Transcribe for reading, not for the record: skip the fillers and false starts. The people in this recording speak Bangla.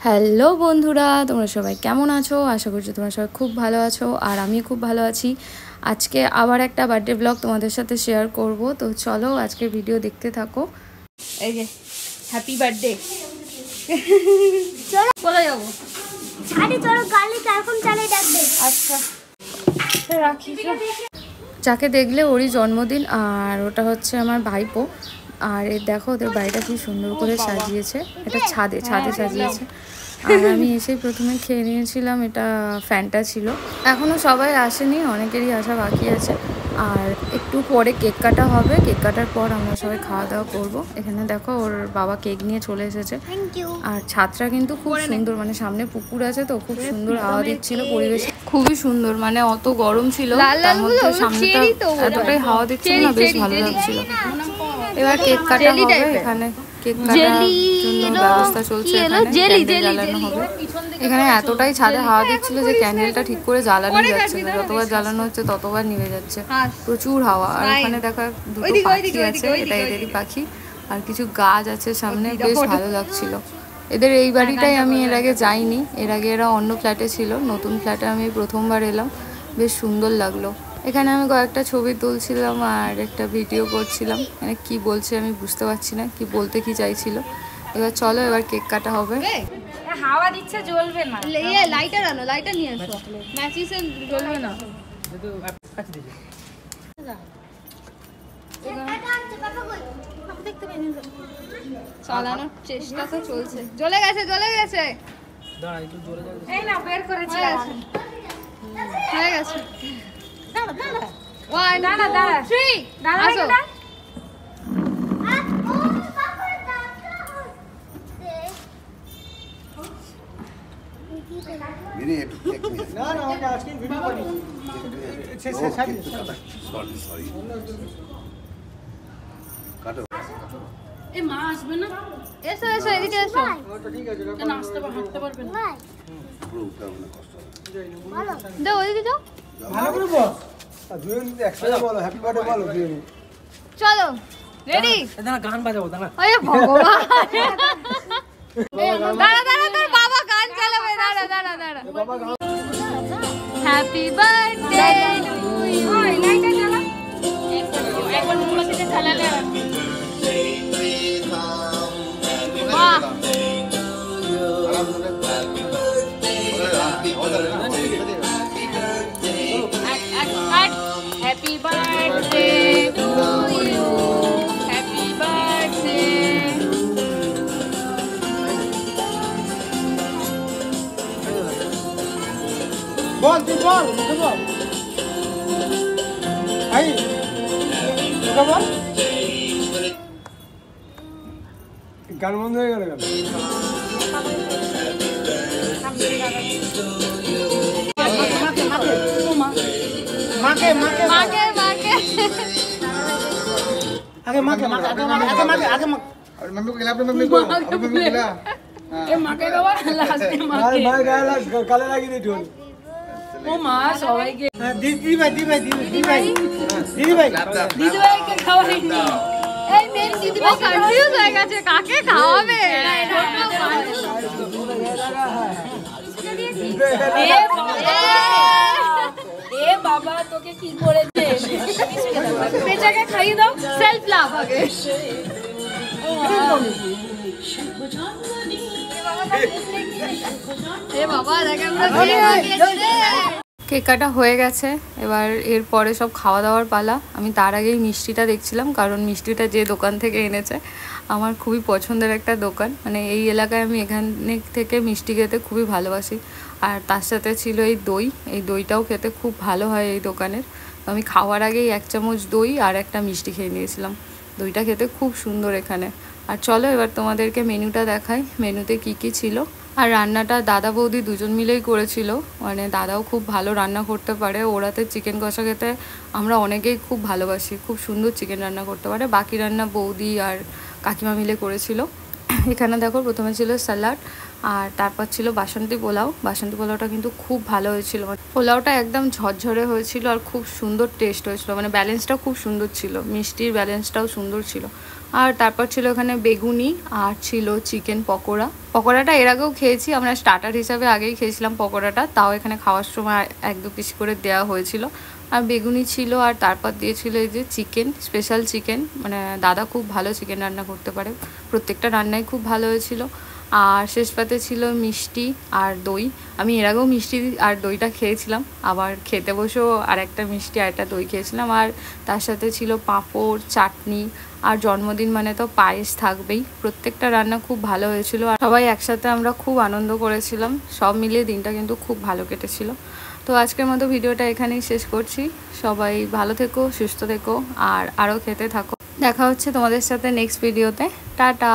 হ্যালো বন্ধুরা, তোমরা সবাই কেমন আছো? আশা করছি তোমরা সবাই খুব ভালো আছো আর আমি খুব ভালো আছি। আজকে আবার একটা বার্থডে ব্লগ তোমাদের সাথে শেয়ার করব, তো চলো আজকে ভিডিও দেখতে থাকো। এই যে হ্যাপি বার্থডে। চলো কোথায় যাবো? আরে চলো গাড়িতে এখন চালিয়ে ডাকবে। আচ্ছা রাখি। যাকে দেখলে ওরই জন্মদিন, আর ওটা হচ্ছে আমার ভাইপো। আর এই দেখো ওদের বাড়িটা কি সুন্দর করে সাজিয়েছে, এটা ছাদে সাজিয়েছে। আর আমি এসেই প্রথমে খেয়ে নিয়েছিলাম, এটা ফ্যানটা ছিল। এখনও সবাই আসেনি, অনেকেরই আসা বাকি আছে। আর একটু পরে কেক কাটা হবে, কেক কাটার পর আমরা সবাই খাওয়া দাওয়া করবো। এখানে দেখো ওর বাবা কেক নিয়ে চলে এসেছে। আর ছাদটা কিন্তু খুব সুন্দর, মানে সামনে পুকুর আছে তো খুব সুন্দর হাওয়া দিচ্ছিল, পরিবেশ খুবই সুন্দর। মানে অত গরম ছিল তার মধ্যে সামনেটা এতটাই হাওয়া দিচ্ছিল না, বেশ ভালো লাগছিল। এবার কেক কাটা হবে, এখানে কেক কাটার জন্য ব্যবস্থা চলছে, জ্বালানো হবে। এখানে এতটাই ছাদে হাওয়া দিচ্ছিল যে ক্যান্ডেলটা ঠিক করে জ্বালানো যাচ্ছে না, যতবার জ্বালানো হচ্ছে ততবার নিভে যাচ্ছে, প্রচুর হাওয়া। আর ওখানে দেখা দুটো পাখি আছে, এটা এদেরই পাখি। আর কিছু গাছ আছে সামনে, বেশ ভালো লাগছিল। এদের এই বাড়িটাই আমি এর আগে যাইনি, এর আগে এরা অন্য ফ্ল্যাটে ছিল, নতুন ফ্ল্যাটে আমি প্রথমবার এলাম, বেশ সুন্দর লাগলো। এখানে আমি কয়েকটা ছবি তুলছিলাম আর একটা ভিডিও করছিলাম, মানে কি বলছে আমি বুঝতে পারছি না, কি বলতে কি চাইছিল। এবার চলো এবার কেক কাটা হবে। হাওয়া দিচ্ছে, জ্বলবে না। লাইটার আনো, লাইটার নিয়ে এসো, ম্যাচিসে জ্বলবে না। চালানোর চেষ্টা তো চলছে। জ্বলে গেছে এই না বের করেছি, হয়ে গেছে। দাঁড়া 3 আসো। মা আসবে না? এসো এদিকে এসো। নাচতে হাঁটতে পারবে না। দাও ওইদিকে যাও, ভালো করে বস। একসাথে বলো হ্যাপি বার্থডে বলো। চলো রেডি। দাঁড়া গান বাজাবো, দাঁড়া। ওরে ভগবান, দাঁড়া তোর বাবা গান চালাবে। দাঁড়া বাবা গান। Happy birthday to you. ওই লাইটটা জ্বালা, এখন মুড়ো থেকে চালালে। বাহ, happy birthday to you, happy birthday. বল তুই বল, মুখে বল। আই মুখে বল। গান বন্ধ হয়ে গেল। মাকে আগে মাকে अरे मम्मी को खिला, अपने मम्मी को खिला। ए माके बाबा लास्ट में माके भाई गाला काले लगी रे ढोल। ओ मां सबाई के दीदी भाई के खाওয়াই নি। এই মেন दीदी ভাই কনফিউজ হয়ে গেছে কাকে খাওয়াবে। এ বাবা তোকে কি করেছে? বেচাকে খাইয়ে দাও, সেলফ লাভ আগে। কেক কাটা হয়ে গেছে, এবার এরপরে সব খাওয়া দাওয়ার পালা। আমি তার আগেই মিষ্টিটা দেখছিলাম, কারণ মিষ্টিটা যে দোকান থেকে এনেছে আমার খুবই পছন্দের একটা দোকান, মানে এই এলাকায় আমি এখানে থেকে মিষ্টি খেতে খুবই ভালোবাসি। আর তার সাথে ছিল এই দইটাও খেতে খুব ভালো হয় এই দোকানের। আমি খাওয়ার আগেই 1 চামচ দই আর একটা মিষ্টি খেয়ে নিয়েছিলাম, দইটা খেতে খুব সুন্দর এখানে। আর চলো এবার তোমাদেরকে মেনুটা দেখাই, মেনুতে কি কি ছিল। আর রান্নাটা দাদা বৌদি দুজন মিলেই করেছিল, মানে দাদাও খুব ভালো রান্না করতে পারে। ওরাতে চিকেন কষা খেতে আমরা অনেকেই খুব ভালোবাসি, খুব সুন্দর চিকেন রান্না করতে পারে। বাকি রান্না বৌদি আর কাকিমা মিলে করেছিল। এখানে দেখো প্রথমে ছিল স্যালাড, আর তারপর ছিল বাসন্তী পোলাও। বাসন্তী পোলাওটা কিন্তু খুব ভালো হয়েছিল, পোলাওটা একদম ঝরঝরে হয়েছিল আর খুব সুন্দর টেস্ট হয়েছিল, মানে ব্যালেন্সটাও খুব সুন্দর ছিল, মিষ্টির ব্যালেন্সটাও সুন্দর ছিল। আর তারপর ছিল এখানে বেগুনি আর ছিল চিকেন পকোড়া। পকোড়াটা এর আগেও খেয়েছি, আমরা স্টার্টার হিসাবে আগেই খেয়েছিলাম পকোড়াটা, তাও এখানে খাওয়ার সময় 1-2 পিস করে দেওয়া হয়েছিল। আর বেগুনি ছিল, আর তারপর দিয়েছিল এই যে চিকেন, স্পেশাল চিকেন, মানে দাদা খুব ভালো চিকেন রান্না করতে পারে, প্রত্যেকটা রান্নাই খুব ভালো হয়েছিল। আর শেষ পাতে ছিল মিষ্টি আর দই। আমি এর আগেও মিষ্টি আর দইটা খেয়েছিলাম, আবার খেতে বসেও আর একটা মিষ্টি আর একটা দই খেয়েছিলাম। আর তার সাথে ছিল পাঁপড়, চাটনি, আর জন্মদিন মানে তো পায়েস থাকবেই। প্রত্যেকটা রান্না খুব ভালো হয়েছিল, আর সবাই একসাথে আমরা খুব আনন্দ করেছিলাম। সব মিলিয়ে দিনটা কিন্তু খুব ভালো কেটেছিল। তো আজকের মতো ভিডিওটা এখানেই শেষ করছি। সবাই ভালো থেকো, সুস্থ থেকো, আর আরও খেতে থাকো। দেখা হচ্ছে তোমাদের সাথে নেক্সট ভিডিওতে। টাটা।